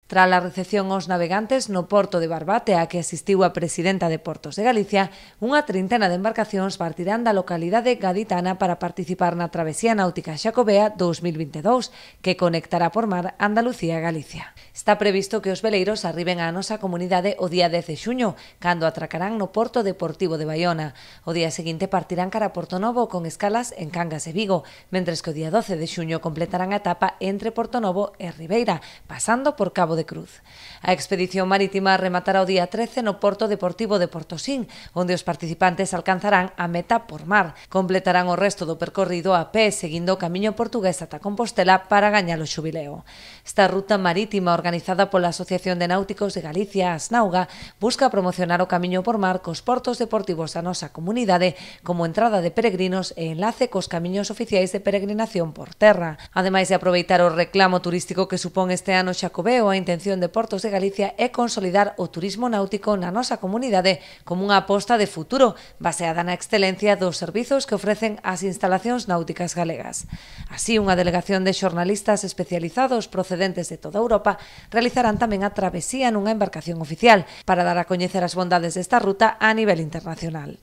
Tras a recepción aos navegantes no porto de Barbate a que asistiu a presidenta de Portos de Galicia, unha trintena de embarcacións partirán da localidade gaditana para participar na Travesía Náutica Xacobea 2022, que conectará por mar Andalucía e Galicia. Está previsto que os veleiros arriben á nosa comunidade o día 10 de xuño, cando atracarán no Porto Deportivo de Baiona. O día seguinte partirán cara a Portonovo con escalas en Cangas e Vigo, mentres que o día 12 de xuño completarán a etapa entre Portonovo e Ribeira, pasando por Cabo de Cruz. A expedición marítima rematará o día 13 no Porto Deportivo de Portosín, onde os participantes alcanzarán a meta por mar. Completarán o resto do percorrido a pé, seguindo o camiño portugués ata Compostela para gañar o xubileo. Esta ruta marítima organizada pola Asociación de Náuticos de Galicia, ASNAUGA, busca promocionar o camiño por mar cos portos deportivos da nosa comunidade como entrada de peregrinos e enlace cos camiños oficiais de peregrinación por terra. Ademais de aproveitar o reclamo turístico que supón este ano Xacobeo, a intención de Portos de Galicia é consolidar o turismo náutico na nosa comunidade como unha aposta de futuro, baseada na excelencia dos servizos que ofrecen as instalacións náuticas galegas. Así, unha delegación de xornalistas especializados procedentes de toda Europa realizarán tamén a travesía nunha embarcación oficial para dar a coñecer as bondades desta ruta a nivel internacional.